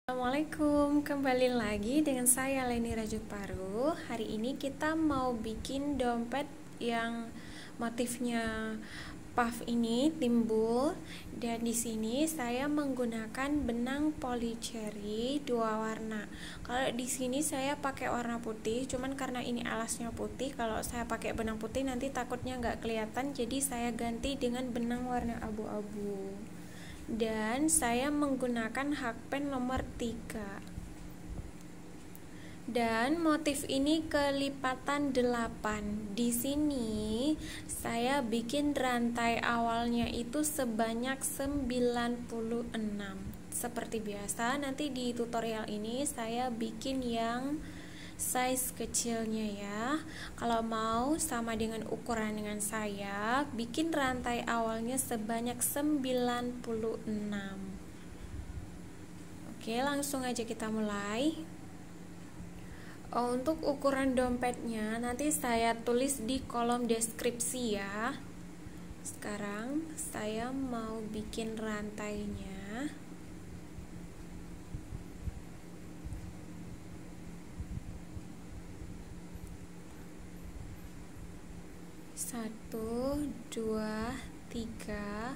Assalamualaikum, kembali lagi dengan saya Leni Rajuk Paru. Hari ini kita mau bikin dompet yang motifnya puff ini timbul, dan di sini saya menggunakan benang polycherry 2 warna. Kalau di sini saya pakai warna putih, cuman karena ini alasnya putih, kalau saya pakai benang putih nanti takutnya nggak kelihatan, jadi saya ganti dengan benang warna abu-abu. Dan saya menggunakan hakpen nomor 3. Dan motif ini kelipatan 8. Di sini saya bikin rantai awalnya itu sebanyak 96. Seperti biasa, nanti di tutorial ini saya bikin yang size kecilnya ya. Kalau mau sama dengan ukuran dengan saya, bikin rantai awalnya sebanyak 96. Oke, langsung aja kita mulai. Untuk ukuran dompetnya nanti saya tulis di kolom deskripsi ya. Sekarang saya mau bikin rantainya. Satu, dua, tiga,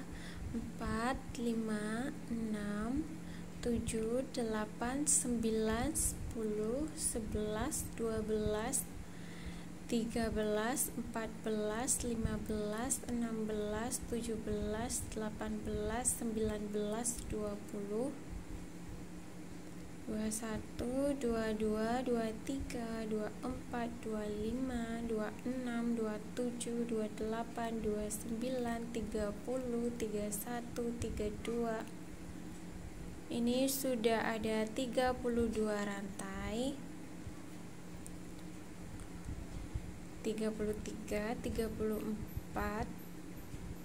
4, 5, 6, 7, 8, 9, 10, 11, 12, 13, 14, 15, 16, 17, 18, 19, 20, 21, 22, 23, 24, 25, 26, 27, 28, 29, 30, 31, 32. Ini sudah ada 32 rantai. 33, 34,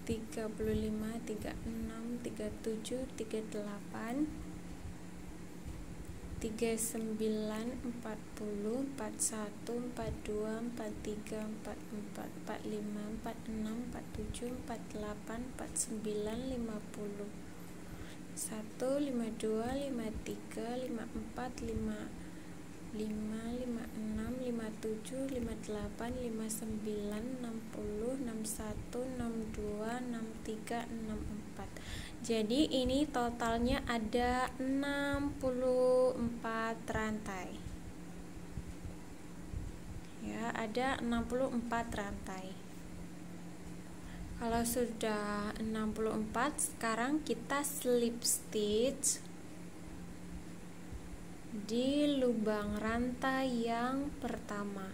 35, 36, 37, 38, 39, 40, 41, 42, 43, 44, 45, 46, 47, 48, 49, 50, 1, 52, 53, 54, 55, 56, 57, 58, 59, 60, 61, 62, 63, 64. Jadi ini totalnya ada 64 rantai. Ya, ada 64 rantai. Kalau sudah 64, sekarang kita slip stitch di lubang rantai yang pertama.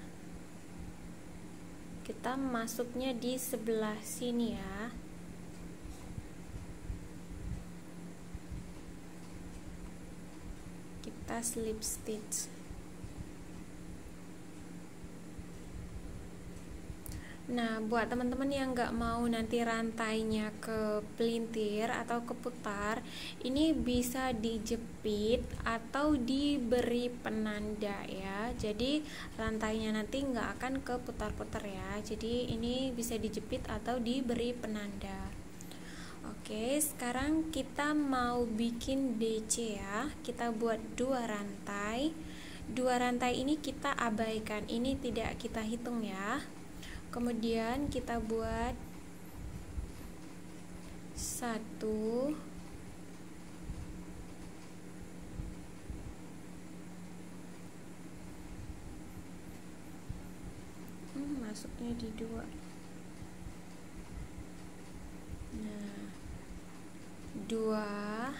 Kita masuknya di sebelah sini ya. Kita slip stitch. Nah, buat teman-teman yang nggak mau nanti rantainya ke pelintir atau keputar, ini bisa dijepit atau diberi penanda ya. Jadi rantainya nanti nggak akan keputar-putar ya. Jadi ini bisa dijepit atau diberi penanda. Oke, sekarang kita mau bikin DC ya. Kita buat 2 rantai. 2 rantai ini kita abaikan, ini tidak kita hitung ya. Kemudian kita buat 1, masuknya di 2. Nah, 2,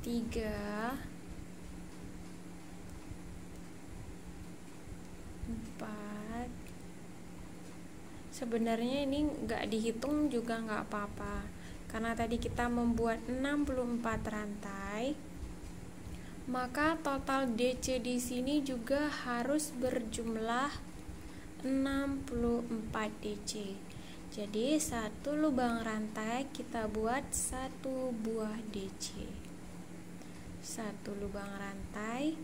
3, 4. Sebenarnya ini nggak dihitung juga nggak apa-apa, karena tadi kita membuat 64 rantai, maka total DC di sini juga harus berjumlah 64 DC. Jadi satu lubang rantai kita buat 1 buah DC. 1 lubang rantai,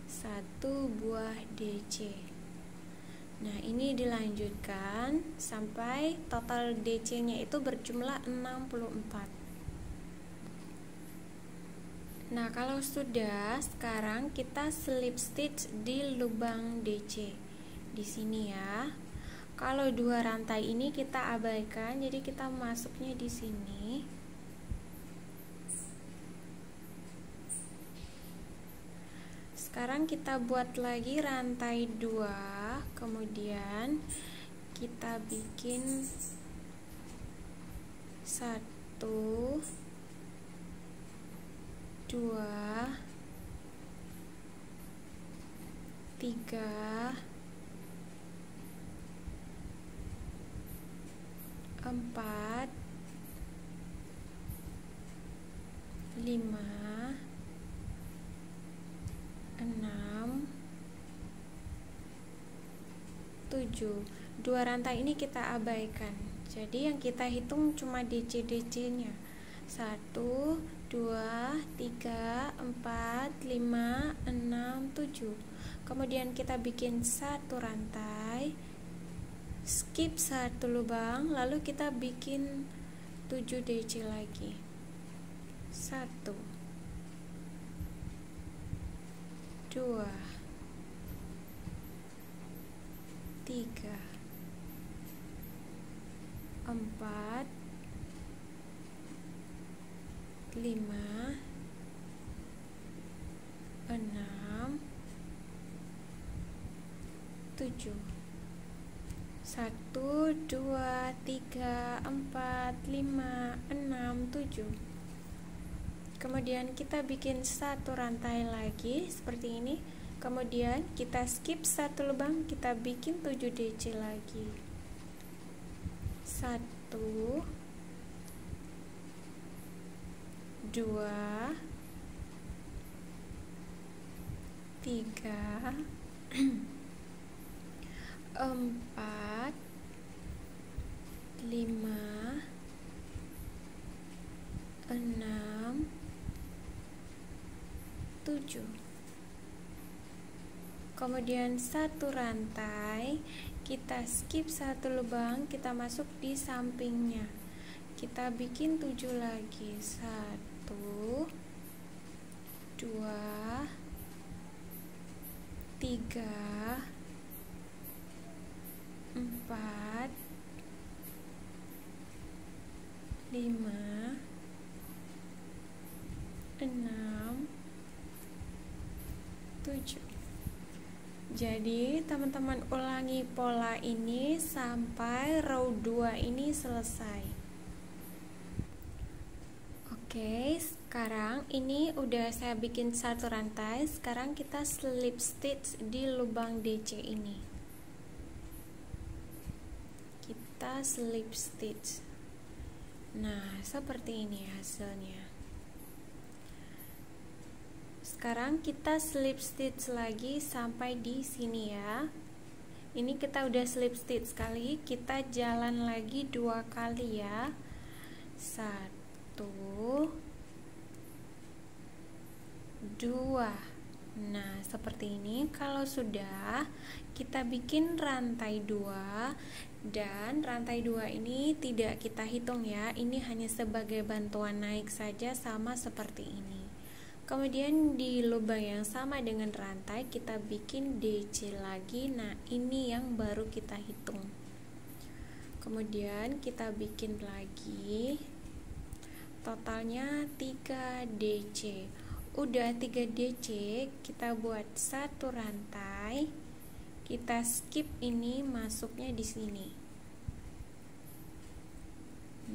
1 buah DC. Nah, ini dilanjutkan sampai total DC-nya itu berjumlah 64. Nah, kalau sudah, sekarang kita slip stitch di lubang DC. Di sini ya. Kalau 2 rantai ini kita abaikan, jadi kita masuknya di sini. Sekarang kita buat lagi rantai 2, kemudian kita bikin 1 2 3 4 5 6 7. 2 rantai ini kita abaikan, jadi yang kita hitung cuma DC nya 1 2 3 4 5 6 7. Kemudian kita bikin 1 rantai, skip 1 lubang, lalu kita bikin 7 DC lagi. 1 2 3 4 5 6 7. 1 2 3 4 5 6 7. Kemudian kita bikin 1 rantai lagi seperti ini. Kemudian kita skip 1 lubang, kita bikin 7 DC lagi. 1 2 3 4 5 6 7. Kemudian 1 rantai, kita skip 1 lubang, kita masuk di sampingnya, kita bikin 7 lagi. 1 2 3 4 5 6 7. Jadi teman-teman ulangi pola ini sampai row 2 ini selesai. Oke, sekarang ini udah saya bikin 1 rantai. Sekarang kita slip stitch di lubang DC ini. Kita slip stitch. Nah, seperti ini hasilnya. Sekarang kita slip stitch lagi sampai di sini ya. Ini kita udah slip stitch sekali, kita jalan lagi 2 kali ya. 1 2. Nah, seperti ini. Kalau sudah, kita bikin rantai 2, dan rantai 2 ini tidak kita hitung ya. Ini hanya sebagai bantuan naik saja, sama seperti ini. Kemudian di lubang yang sama dengan rantai kita bikin DC lagi. Nah, ini yang baru kita hitung. Kemudian kita bikin lagi, totalnya 3 DC. Udah 3 DC, kita buat 1 rantai, kita skip ini, masuknya di sini.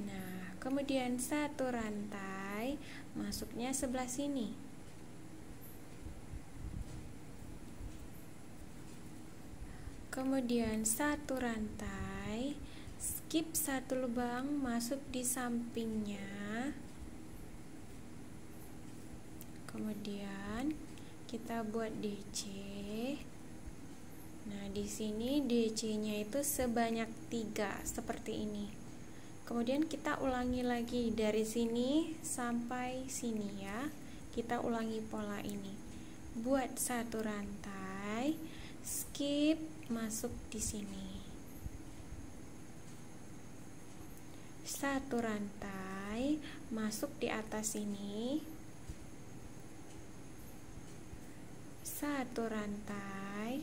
Nah, kemudian 1 rantai, masuknya sebelah sini. Kemudian 1 rantai, skip 1 lubang, masuk di sampingnya. Kemudian kita buat DC. Nah, di sini DC-nya itu sebanyak 3 seperti ini. Kemudian kita ulangi lagi dari sini sampai sini ya. Kita ulangi pola ini. Buat 1 rantai, skip, masuk di sini. Satu rantai masuk di atas ini. Satu rantai,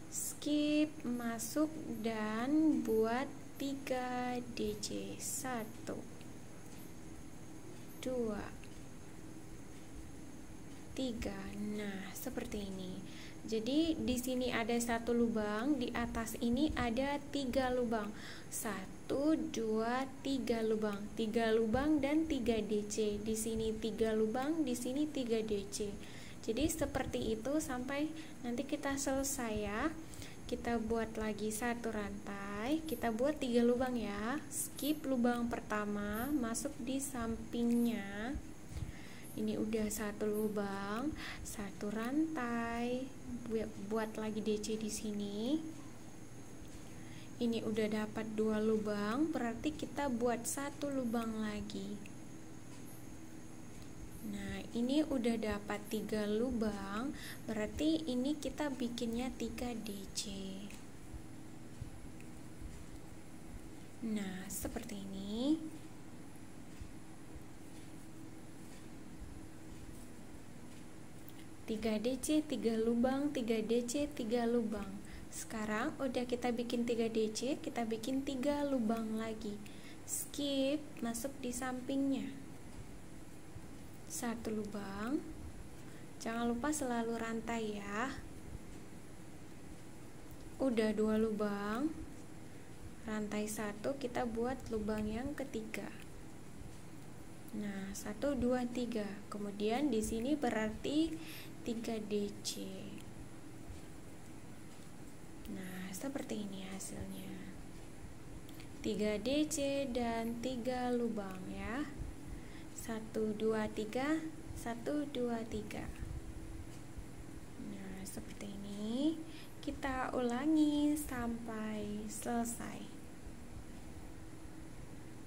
skip masuk dan buat 3 DC. 1 2 3. Nah, seperti ini. Jadi di sini ada satu lubang, di atas ini ada 3 lubang. 1 2 3 lubang. 3 lubang dan 3 DC. Di sini 3 lubang, di sini 3 DC. Jadi seperti itu sampai nanti kita selesai ya. Kita buat lagi satu rantai, kita buat 3 lubang ya. Skip lubang pertama, masuk di sampingnya. Ini udah satu lubang, satu rantai, buat lagi DC di sini. Ini udah dapat 2 lubang, berarti kita buat satu lubang lagi. Nah, ini udah dapat 3 lubang, berarti ini kita bikinnya 3 DC. Nah, seperti ini. Tiga DC, 3 lubang, 3 DC, 3 lubang. Sekarang udah kita bikin 3 DC, kita bikin 3 lubang lagi. Skip, masuk di sampingnya. Satu lubang, jangan lupa selalu rantai ya. Udah 2 lubang, rantai 1, kita buat lubang yang ketiga. Nah, 1 2 3. Kemudian di sini berarti 3 DC. Nah, seperti ini hasilnya. 3 DC dan 3 lubang ya. 1 2 3, 1 2 3. Nah, seperti ini. Kita ulangi sampai selesai.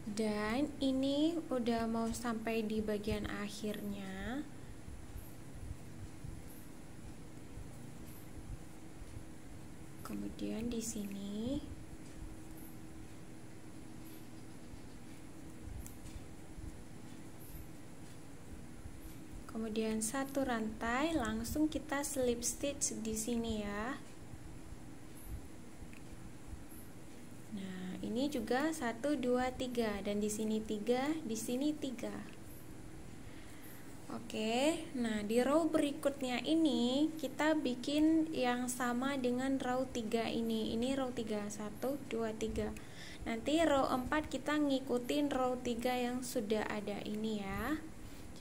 Dan ini udah mau sampai di bagian akhirnya. Kemudian di sini kemudian satu rantai, langsung kita slip stitch di sini ya. Nah, ini juga 1 2 3 dan di sini 3, di sini 3. Oke, nah di row berikutnya ini kita bikin yang sama dengan row 3 ini. Ini row 3, 1 2 3. Nanti row 4 kita ngikutin row 3 yang sudah ada ini ya.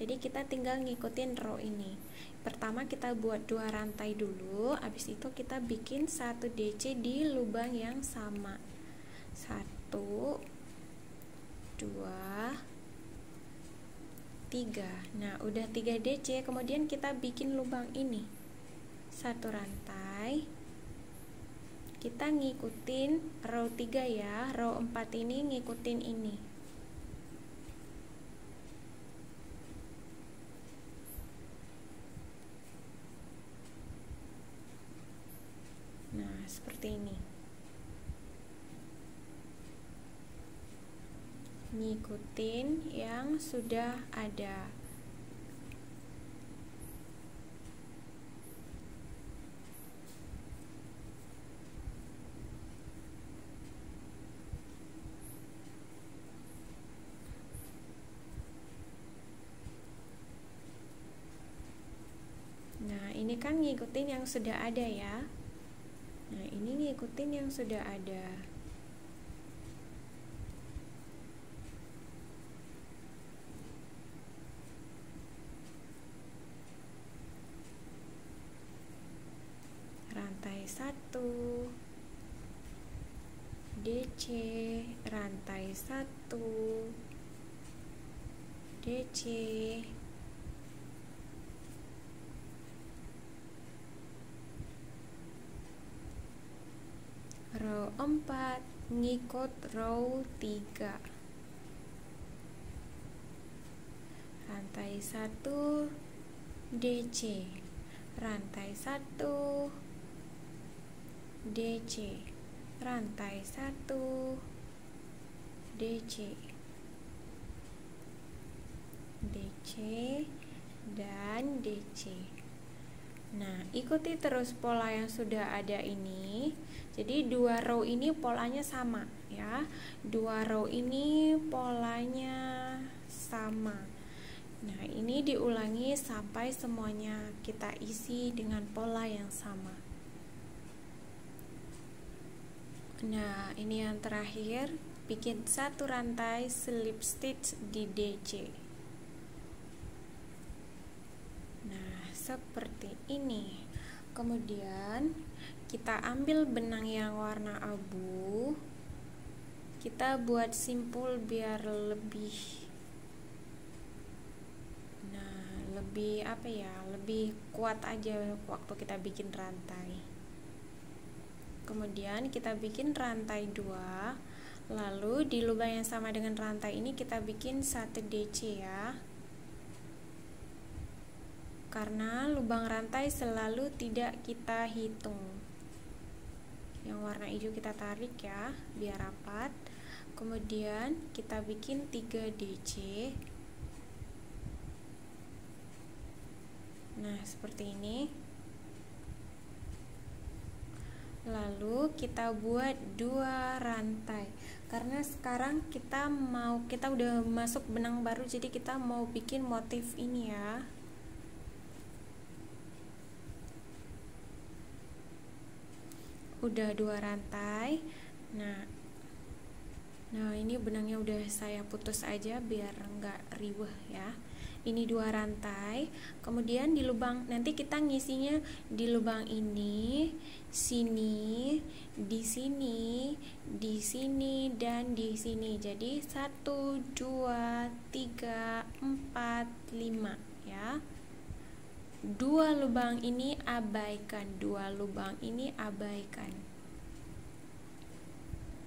Jadi kita tinggal ngikutin row ini. Pertama kita buat 2 rantai dulu, habis itu kita bikin 1 DC di lubang yang sama. 1 2 3. Nah, udah 3 DC, kemudian kita bikin lubang ini. 1 rantai. Kita ngikutin row 3 ya, row 4 ini ngikutin ini. Nah, seperti ini. Ngikutin yang sudah ada. Nah, ini kan ngikutin yang sudah ada ya. Nah, ini ngikutin yang sudah ada. Rantai 1 DC, rantai 1 DC, row 4 ngikut row 3, rantai 1 DC, rantai 1 DC, rantai 1, DC, DC, dan DC. Nah, ikuti terus pola yang sudah ada ini. Jadi dua row ini polanya sama ya. Dua row ini polanya sama. Nah, ini diulangi sampai semuanya kita isi dengan pola yang sama. Nah, ini yang terakhir, bikin satu rantai slip stitch di DC. Nah, seperti ini. Kemudian kita ambil benang yang warna abu, kita buat simpul biar lebih lebih kuat aja waktu kita bikin rantai. Kemudian kita bikin rantai 2, lalu di lubang yang sama dengan rantai ini kita bikin 1 DC ya, karena lubang rantai selalu tidak kita hitung. Yang warna hijau kita tarik ya biar rapat. Kemudian kita bikin 3 DC. Nah, seperti ini. Lalu kita buat 2 rantai. Karena sekarang kita udah masuk benang baru, jadi kita mau bikin motif ini ya. Udah 2 rantai. Nah, ini benangnya udah saya putus aja biar enggak riweh ya. Ini 2 rantai. Kemudian di lubang, nanti kita ngisinya di lubang ini, sini, di sini, di sini, dan di sini. Jadi 1, 2, 3, 4, 5 ya. 2 lubang ini abaikan, 2 lubang ini abaikan.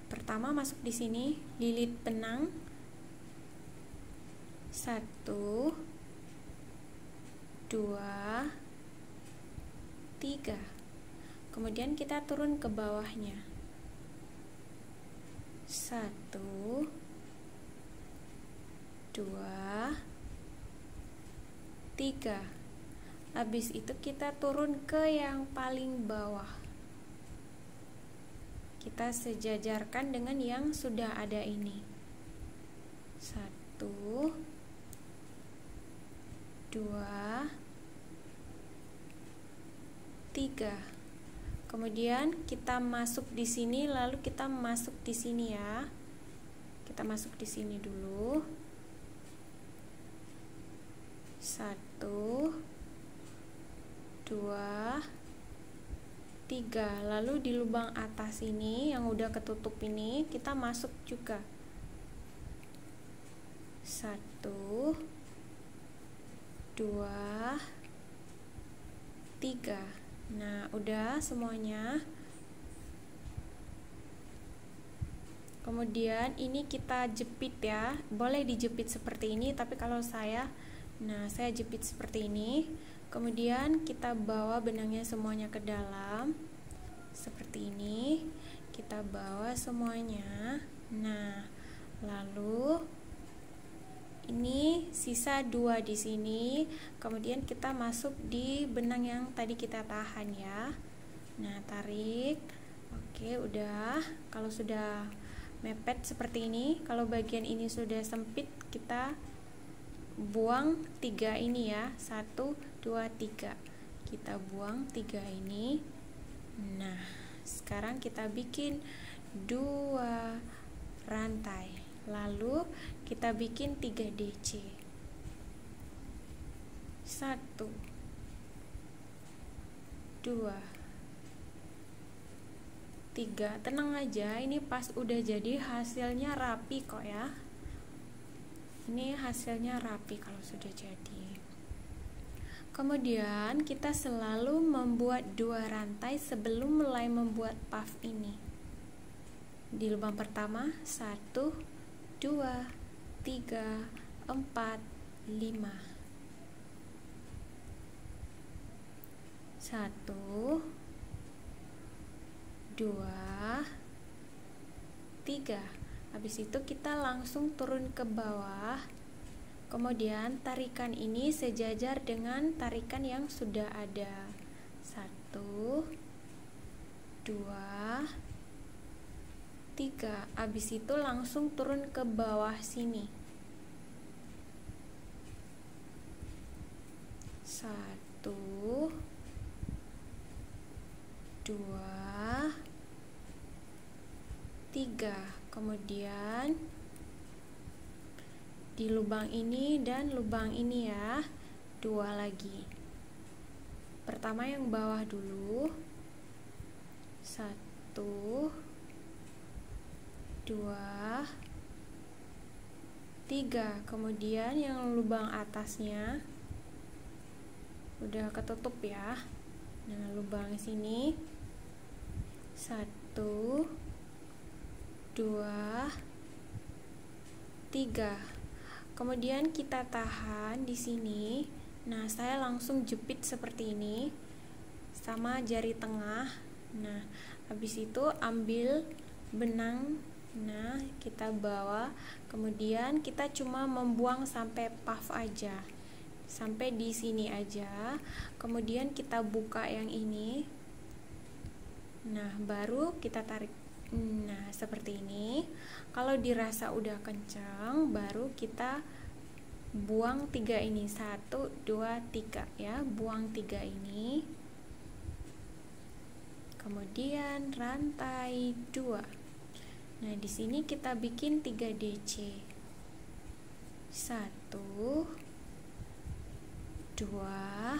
Pertama masuk di sini, lilit benang 1, 2, 3. Kemudian kita turun ke bawahnya 1, 2, 3. Habis itu kita turun ke yang paling bawah. Kita sejajarkan dengan yang sudah ada ini. 1, 2, 3. Kemudian kita masuk di sini, lalu kita masuk di sini ya. Kita masuk di sini dulu. 1, 2, 3. Lalu di lubang atas ini yang udah ketutup ini kita masuk juga. 1, 2, 3. Nah, udah semuanya. Kemudian ini kita jepit ya. Boleh dijepit seperti ini, tapi kalau saya jepit seperti ini. Kemudian kita bawa benangnya semuanya ke dalam. Seperti ini. Kita bawa semuanya. Nah, lalu ini sisa 2 di sini. Kemudian kita masuk di benang yang tadi kita tahan ya. Nah, tarik. Oke, udah. Kalau sudah mepet seperti ini, kalau bagian ini sudah sempit, kita buang 3 ini ya. 1, 2, 3. Kita buang 3 ini. Nah, sekarang kita bikin 2 rantai. Lalu kita bikin 3 DC. 1, 2, 3. Tenang aja, ini pas udah jadi hasilnya rapi kok ya. Ini hasilnya rapi kalau sudah jadi. Kemudian kita selalu membuat 2 rantai sebelum mulai membuat puff ini. Di lubang pertama 1, 2, 3, 4, 5. 1, 2, 3. Habis itu kita langsung turun ke bawah. Kemudian tarikan ini sejajar dengan tarikan yang sudah ada. 1, 2, 3. Habis itu langsung turun ke bawah sini. 1, 2, 3. Kemudian di lubang ini dan lubang ini ya, 2 lagi. Pertama yang bawah dulu. 1, 2, 3. Kemudian yang lubang atasnya udah ketutup ya. Nah, lubang sini 1, 2, 3. Kemudian kita tahan di sini. Nah, saya langsung jepit seperti ini sama jari tengah. Nah, habis itu ambil benang. Nah, kita bawa. Kemudian kita cuma membuang sampai puff aja. Sampai di sini aja. Kemudian kita buka yang ini. Nah, baru kita tarik. Nah, seperti ini. Kalau dirasa udah kencang, baru kita buang 3 ini. 1, 2, 3 ya. Buang 3 ini. Kemudian rantai 2. Nah, di sini kita bikin 3 DC. 1, 2,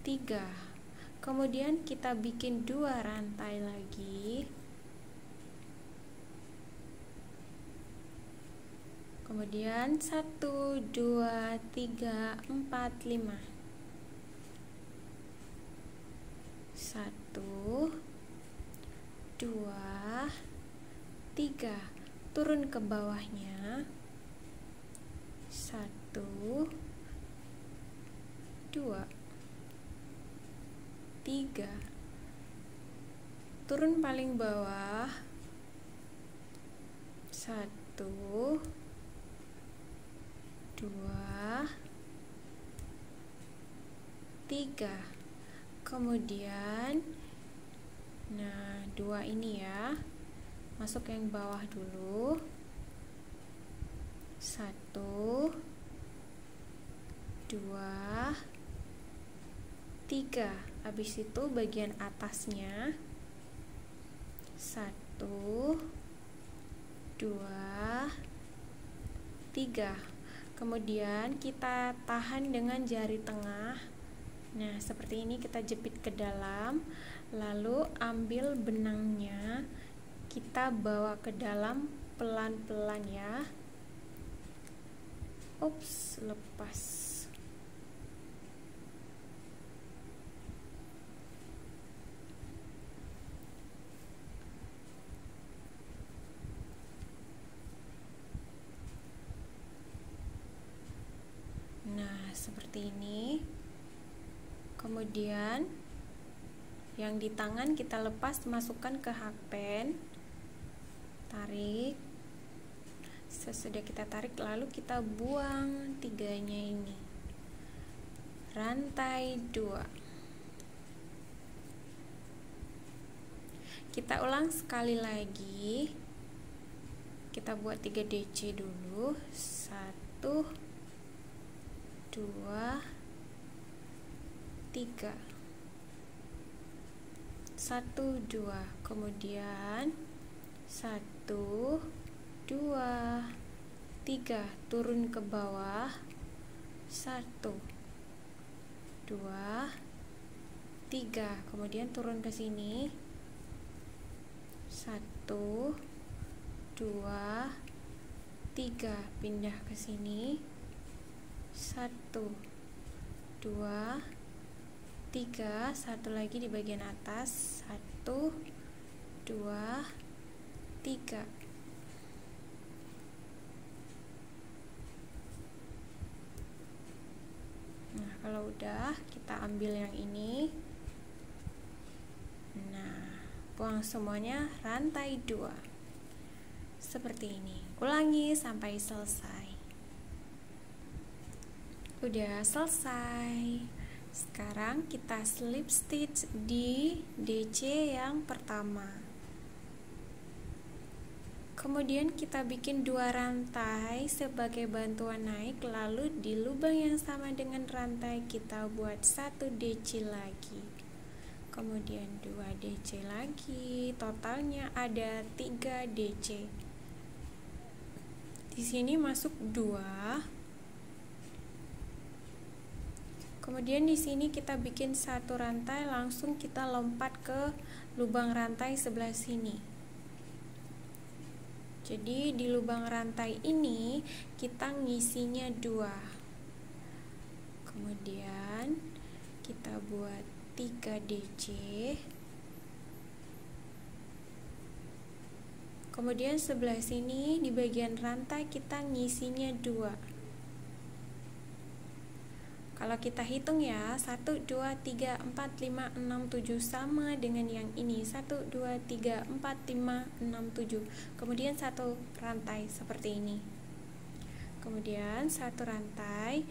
3. Kemudian kita bikin 2 rantai lagi. Kemudian 1, 2, 3, 4, 5. 1, 2, 3. Turun ke bawahnya. 1, 2, 3. Turun paling bawah. 1, 2, 3. Kemudian nah, 2 ini ya. Masuk yang bawah dulu. 1, 2, 3. Habis itu bagian atasnya. 1, 2, 3. Kemudian kita tahan dengan jari tengah. Nah, seperti ini kita jepit ke dalam. Lalu ambil benangnya, kita bawa ke dalam pelan-pelan ya. Ups, lepas. Nah, seperti ini. Kemudian yang di tangan kita lepas, masukkan ke hakpen. Tarik. Sesudah kita tarik, lalu kita buang 3-nya ini. Rantai 2. Kita ulang sekali lagi. Kita buat 3 DC dulu. 1, 2, 3. 1, 2. Kemudian 1, 2, 3. Turun ke bawah. 1, 2, 3. Kemudian turun ke sini. 1, 2, 3. Pindah ke sini. 1, 2, 3. Satu lagi di bagian atas. 1, 2, 3. Nah, kalau udah, kita ambil yang ini. Nah, buang semuanya rantai 2 seperti ini. Ulangi sampai selesai. Udah selesai. Sekarang kita slip stitch di DC yang pertama. Kemudian kita bikin 2 rantai sebagai bantuan naik, lalu di lubang yang sama dengan rantai kita buat 1 DC lagi. Kemudian 2 DC lagi, totalnya ada 3 DC. Di sini masuk 2. Kemudian di sini kita bikin 1 rantai, langsung kita lompat ke lubang rantai sebelah sini. Jadi di lubang rantai ini kita ngisinya 2. Kemudian kita buat 3 DC. Kemudian sebelah sini di bagian rantai kita ngisinya 2. Kalau kita hitung ya, 1, 2, 3, 4, 5, 6, 7 sama dengan yang ini. 1, 2, 3, 4, 5, 6, 7. Kemudian 1 rantai seperti ini. Kemudian 1 rantai,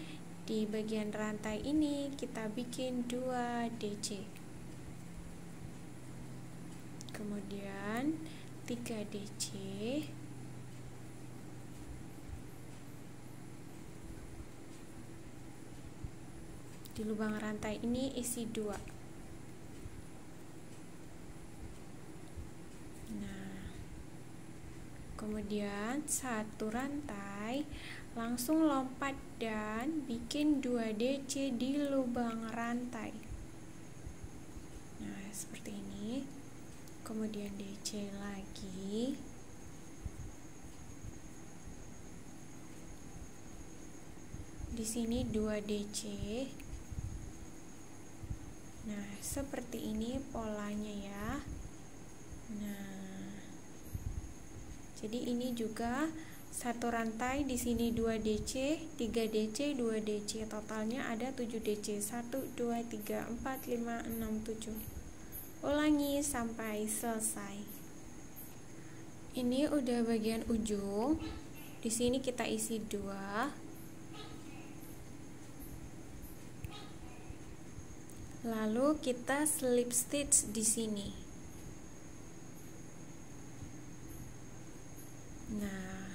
di bagian rantai ini kita bikin 2 DC. Kemudian 3 DC. Di lubang rantai ini isi 2. Nah, kemudian 1 rantai, langsung lompat dan bikin 2 DC di lubang rantai. Nah, seperti ini. Kemudian DC lagi. Di sini 2 DC. Nah, seperti ini polanya ya. Nah, jadi ini juga 1 rantai, di sini 2 DC, 3 DC, 2 DC, totalnya ada 7 DC. 1, 2, 3, 4, 5, 6, 7. Ulangi sampai selesai. Ini udah bagian ujung. Di sini kita isi 2. Lalu kita slip stitch di sini. Nah,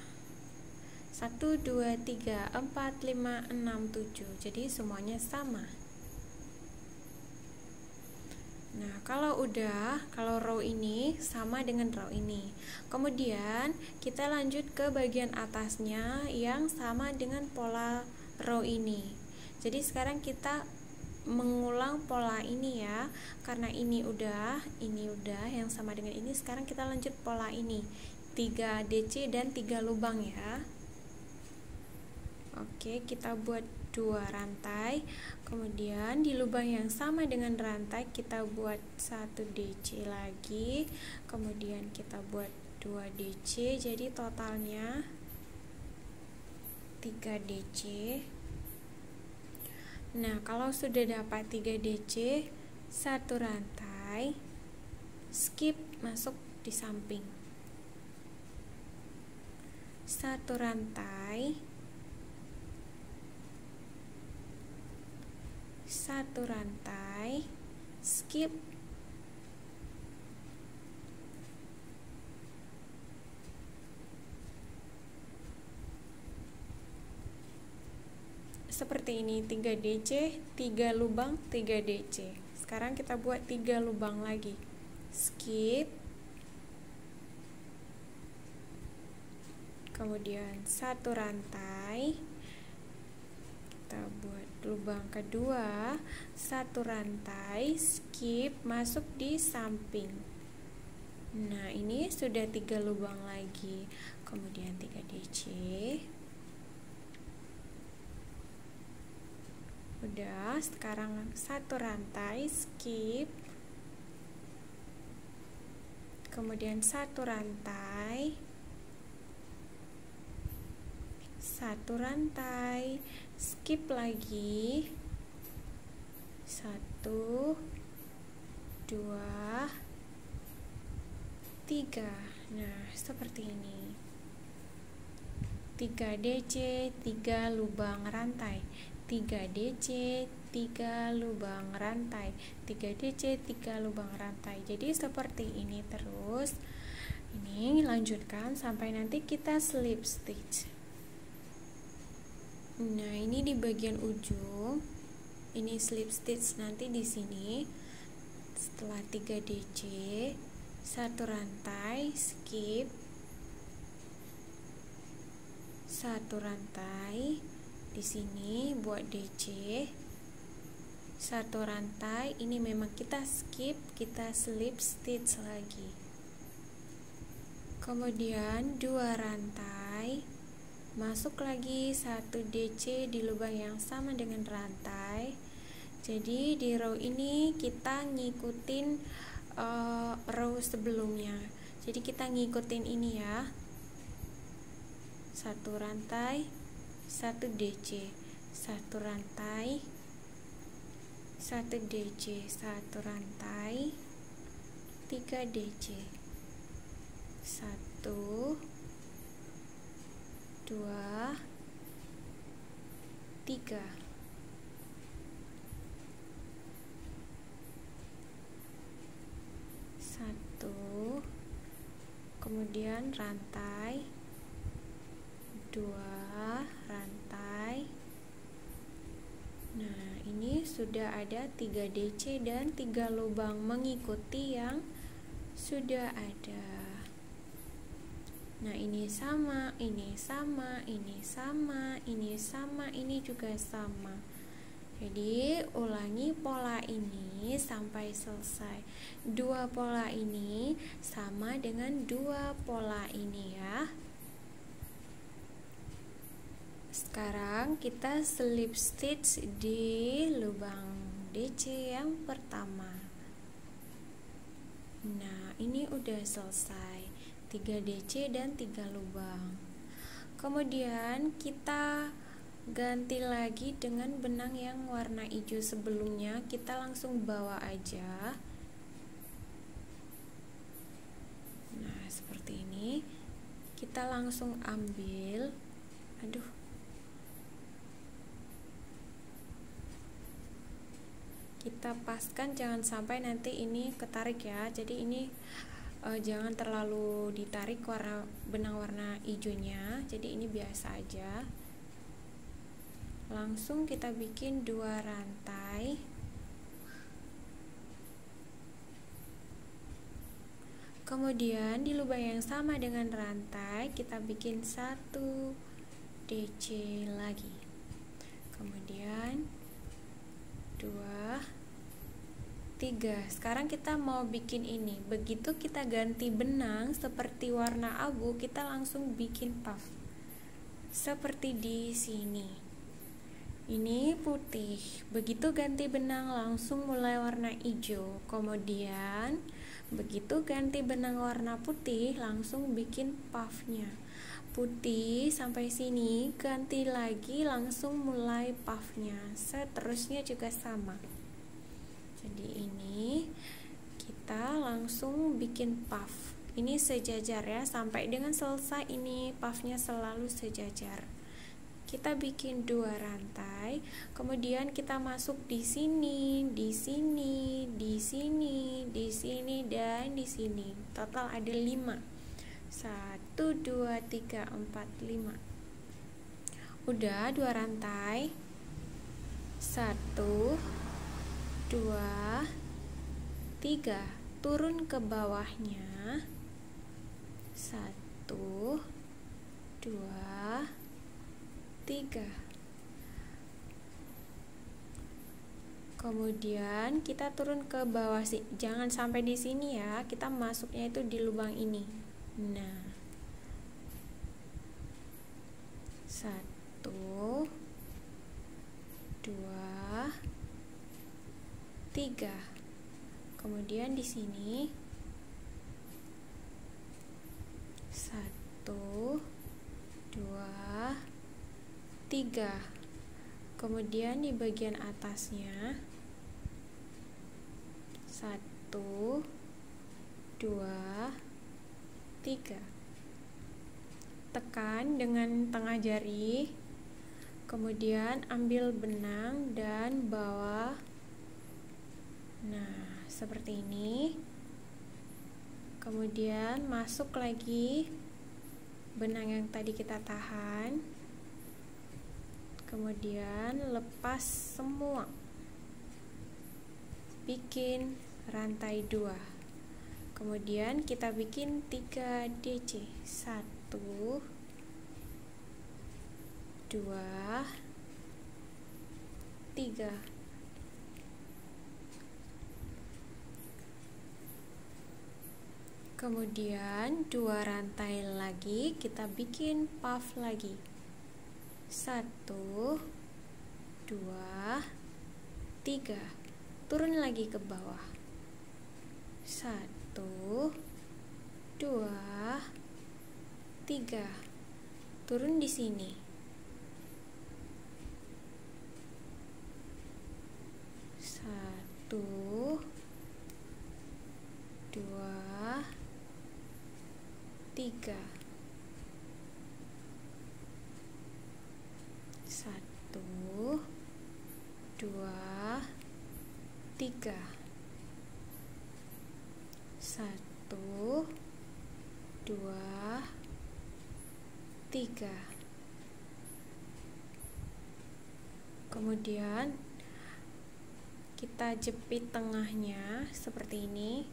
1, 2, 3, 4, 5, 6, 7. Jadi semuanya sama. Nah, kalau row ini sama dengan row ini. Kemudian kita lanjut ke bagian atasnya yang sama dengan pola row ini. Jadi sekarang kita mengulang pola ini ya, karena ini udah yang sama dengan ini. Sekarang kita lanjut pola ini, 3 DC dan 3 lubang ya. Oke, kita buat 2 rantai, kemudian di lubang yang sama dengan rantai kita buat 1 DC lagi, kemudian kita buat 2 DC, jadi totalnya 3 DC. Nah, kalau sudah dapat 3 DC, 1 rantai, skip masuk di samping. 1 rantai, 1 rantai, skip. Seperti ini, 3 DC, 3 lubang, 3 DC. Sekarang kita buat 3 lubang lagi. Skip. Kemudian 1 rantai. Kita buat lubang kedua, 1 rantai, skip, masuk di samping. Nah, ini sudah 3 lubang lagi. Kemudian 3 DC. Udah, sekarang 1 rantai, skip. Kemudian 1 rantai, 1 rantai, skip lagi. 1, 2, 3. Nah, seperti ini. 3 DC, 3 lubang rantai. 3 DC, 3 lubang rantai. 3 DC, 3 lubang rantai. Jadi seperti ini terus. Ini lanjutkan sampai nanti kita slip stitch. Nah, ini di bagian ujung. Ini slip stitch nanti di sini. Setelah 3 DC, 1 rantai, skip. 1 rantai di sini buat DC. 1 rantai, ini memang kita skip, kita slip stitch lagi. Kemudian 2 rantai, masuk lagi 1 DC di lubang yang sama dengan rantai. Jadi di row ini kita ngikutin row sebelumnya. Jadi kita ngikutin ini ya. 1 rantai, 1 DC, 1 rantai, 1 DC, 1 rantai, 3 DC, 1, 2, 3. Kemudian rantai, 2 rantai. Nah, ini sudah ada 3 DC dan 3 lubang mengikuti yang sudah ada. Nah, ini sama, ini sama, ini sama, ini sama, ini juga sama. Jadi ulangi pola ini sampai selesai. 2 pola ini sama dengan 2 pola ini ya. Sekarang kita slip stitch di lubang DC yang pertama. Nah, ini udah selesai. 3 DC dan 3 lubang. Kemudian kita ganti lagi dengan benang yang warna hijau sebelumnya. Kita langsung bawa aja. Nah, seperti ini. Kita langsung ambil. Aduh. Kita paskan, jangan sampai nanti ini ketarik ya. Jadi ini jangan terlalu ditarik benang warna hijaunya. Jadi ini biasa aja. Langsung kita bikin 2 rantai. Kemudian di lubang yang sama dengan rantai kita bikin 1 DC lagi. Kemudian 2, 3. Sekarang kita mau bikin ini. Begitu kita ganti benang seperti warna abu, kita langsung bikin puff. Seperti di sini. Ini putih. Begitu ganti benang langsung mulai warna hijau. Kemudian begitu ganti benang warna putih langsung bikin puffnya. Putih sampai sini, ganti lagi langsung mulai puffnya. Seterusnya juga sama. Jadi ini kita langsung bikin puff. Ini sejajar ya, sampai dengan selesai ini puffnya selalu sejajar. Kita bikin 2 rantai, kemudian kita masuk di sini, di sini, di sini, di sini, dan di sini. Total ada 5. 1, 2, 3, 4, 5. Udah 2 rantai. 1, 2, 3. Turun ke bawahnya. 1, 2, 3. Kemudian kita turun ke bawah sih. Jangan sampai di sini ya. Kita masuknya itu di lubang ini. Nah. 1, 2, 3. Kemudian di sini 1, 2, 3. Kemudian di bagian atasnya 1, 1, 2, 3. Tekan dengan tengah jari, kemudian ambil benang dan bawa. Nah, seperti ini. Kemudian masuk lagi benang yang tadi kita tahan, kemudian lepas semua, bikin rantai 2. Kemudian kita bikin 3 DC. 1, 2, 3. Kemudian 2 rantai lagi, kita bikin puff lagi. 1, 2, 3. Turun lagi ke bawah. 1, 2, 3. Turun di sini. 1, 2, 3. 1, 2, 3. 1, 2, 3. Kemudian kita jepit tengahnya seperti ini.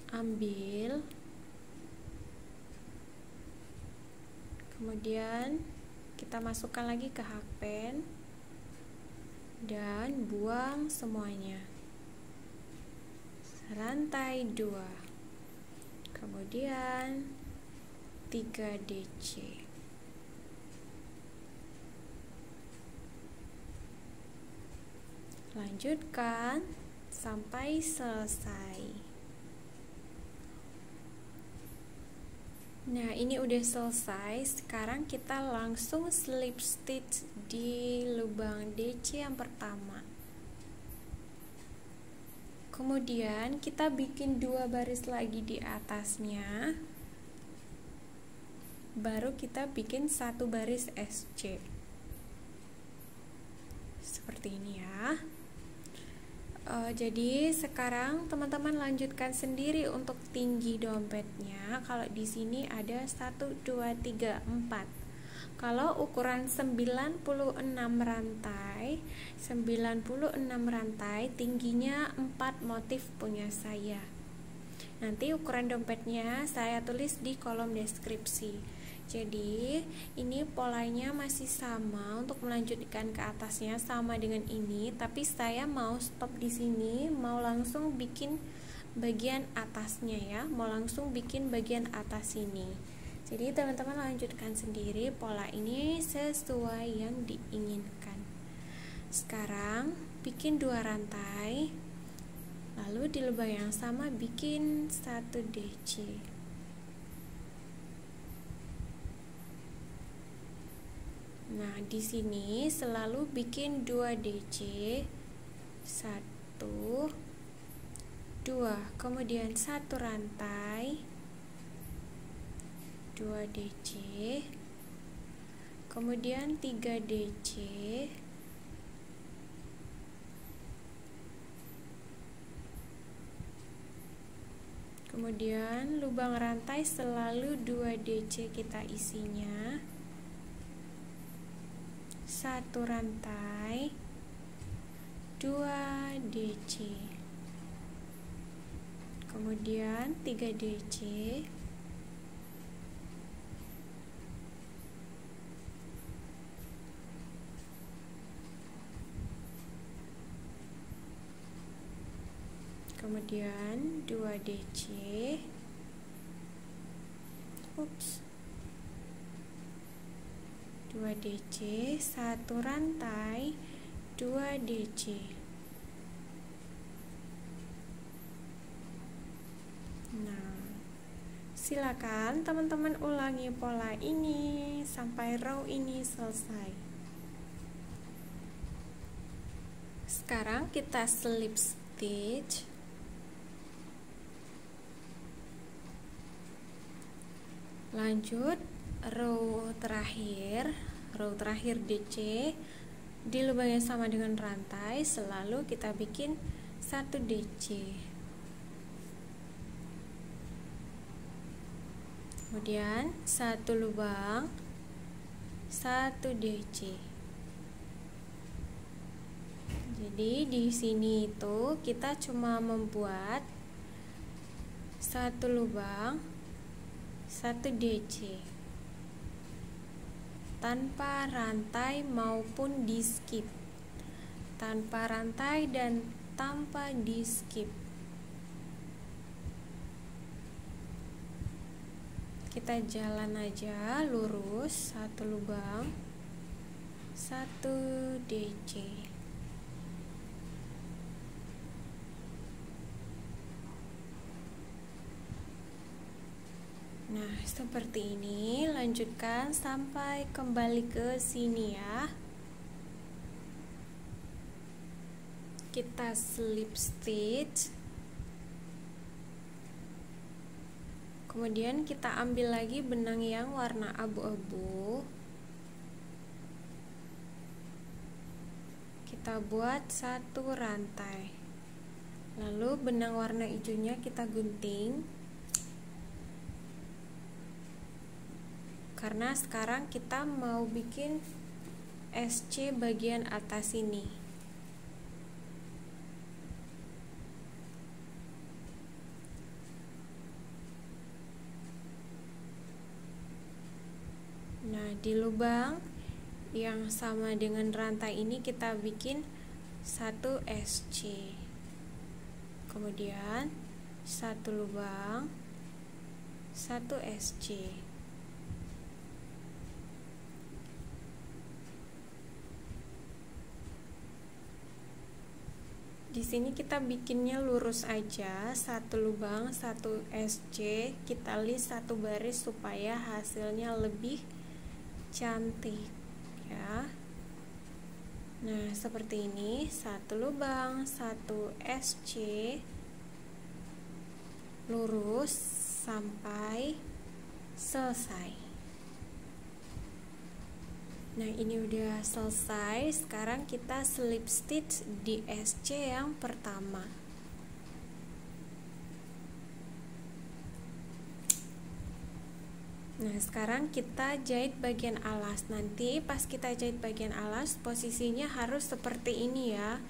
Ambil, kemudian kita masukkan lagi ke hakpen dan buang semuanya. Rantai 2, kemudian 3 DC. Lanjutkan sampai selesai. Nah, ini udah selesai. Sekarang kita langsung slip stitch di lubang DC yang pertama. Kemudian kita bikin 2 baris lagi di atasnya. Baru kita bikin 1 baris SC. Seperti ini ya. Jadi sekarang teman-teman lanjutkan sendiri untuk tinggi dompetnya. Kalau di sini ada 1, 2, 3, 4. Kalau ukuran 96 rantai, 96 rantai, tingginya 4 motif punya saya. Nanti ukuran dompetnya saya tulis di kolom deskripsi. Jadi ini polanya masih sama, untuk melanjutkan ke atasnya sama dengan ini, tapi saya mau stop di sini, mau langsung bikin bagian atasnya ya, mau langsung bikin bagian atas ini. Jadi teman-teman lanjutkan sendiri pola ini sesuai yang diinginkan. Sekarang bikin 2 rantai, lalu di lubang yang sama bikin 1 DC. Nah, di sini selalu bikin 2 DC. 1, 2, kemudian 1 rantai, 2 DC, kemudian 3 DC, kemudian lubang rantai selalu 2 DC kita isinya. 1 rantai, 2 DC, kemudian 3 DC, kemudian 2 DC, 2 DC, 1 rantai, 2 DC. Nah, Silakan teman-teman ulangi pola ini sampai row ini selesai. Sekarang kita slip stitch. Lanjut row terakhir DC di lubang yang sama dengan rantai, selalu kita bikin 1 DC. Kemudian 1 lubang, 1 DC. Jadi di sini itu kita cuma membuat 1 lubang, 1 DC tanpa rantai maupun di skip, tanpa rantai dan tanpa di skip. Kita jalan aja lurus, 1 lubang, 1 DC. Nah, seperti ini. Lanjutkan sampai kembali ke sini ya. Kita slip stitch. Kemudian kita ambil lagi benang yang warna abu-abu. Kita buat 1 rantai. Lalu benang warna hijaunya kita gunting. Karena sekarang kita mau bikin SC bagian atas ini. Nah, di lubang yang sama dengan rantai ini kita bikin 1 SC. Kemudian 1 lubang, 1 SC. Di sini kita bikinnya lurus aja, 1 lubang, 1 SC, kita list 1 baris supaya hasilnya lebih cantik ya. Nah, seperti ini, 1 lubang, 1 SC, lurus sampai selesai. Nah, ini udah selesai. Sekarang kita slip stitch di SC yang pertama. Nah, sekarang kita jahit bagian alas. Nanti pas kita jahit bagian alas, posisinya harus seperti ini ya.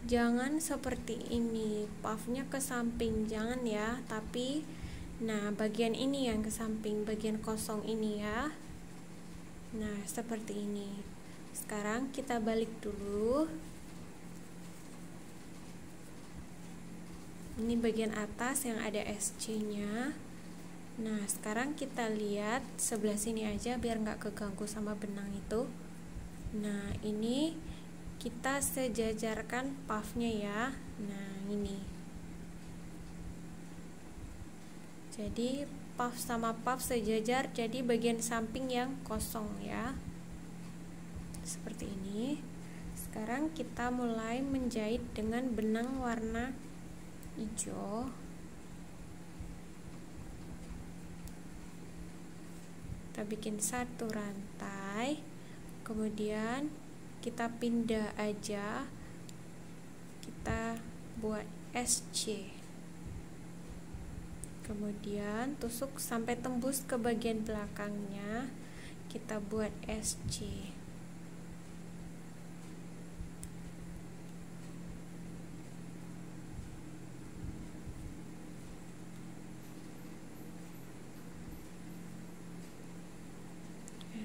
Jangan seperti ini, puffnya ke samping, jangan ya. Tapi, nah bagian ini yang ke samping, bagian kosong ini ya. Nah, seperti ini. Sekarang kita balik dulu. Ini bagian atas yang ada SC-nya. Nah, sekarang kita lihat sebelah sini aja biar nggak keganggu sama benang itu. Nah, ini kita sejajarkan puffnya ya. Nah, ini. Jadi puff sama puff sejajar, jadi bagian samping yang kosong ya, seperti ini. Sekarang kita mulai menjahit dengan benang warna hijau. Kita bikin 1 rantai, kemudian kita pindah aja, kita buat SC. Kemudian tusuk sampai tembus ke bagian belakangnya, kita buat SC.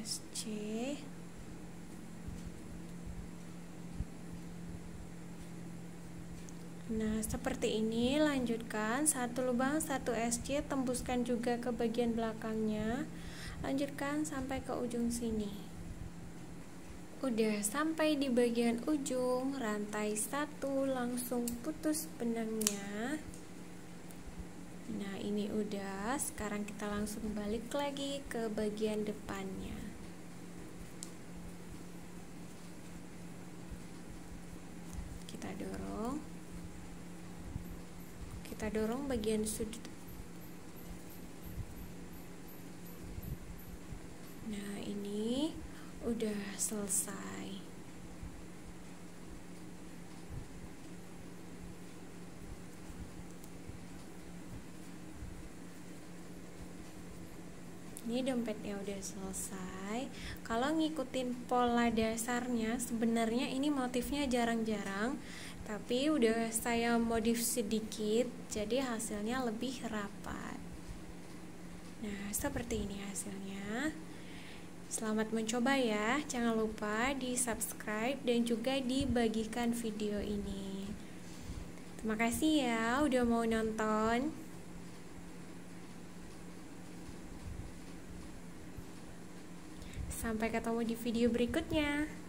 SC. Nah, seperti ini. Lanjutkan 1 lubang, 1 SC, tembuskan juga ke bagian belakangnya. Lanjutkan sampai ke ujung sini. Udah sampai di bagian ujung, rantai 1, langsung putus benangnya. Nah, ini ini udah, sekarang kita langsung balik lagi ke bagian depannya. Kita dorong bagian sudut. Nah, ini udah selesai. Ini dompetnya udah selesai. Kalau ngikutin pola dasarnya, sebenarnya ini motifnya jarang-jarang, tapi udah saya modif sedikit, jadi hasilnya lebih rapat. Nah, seperti ini hasilnya. Selamat mencoba ya. Jangan lupa di subscribe dan juga dibagikan video ini. Terima kasih ya udah mau nonton. Sampai ketemu di video berikutnya.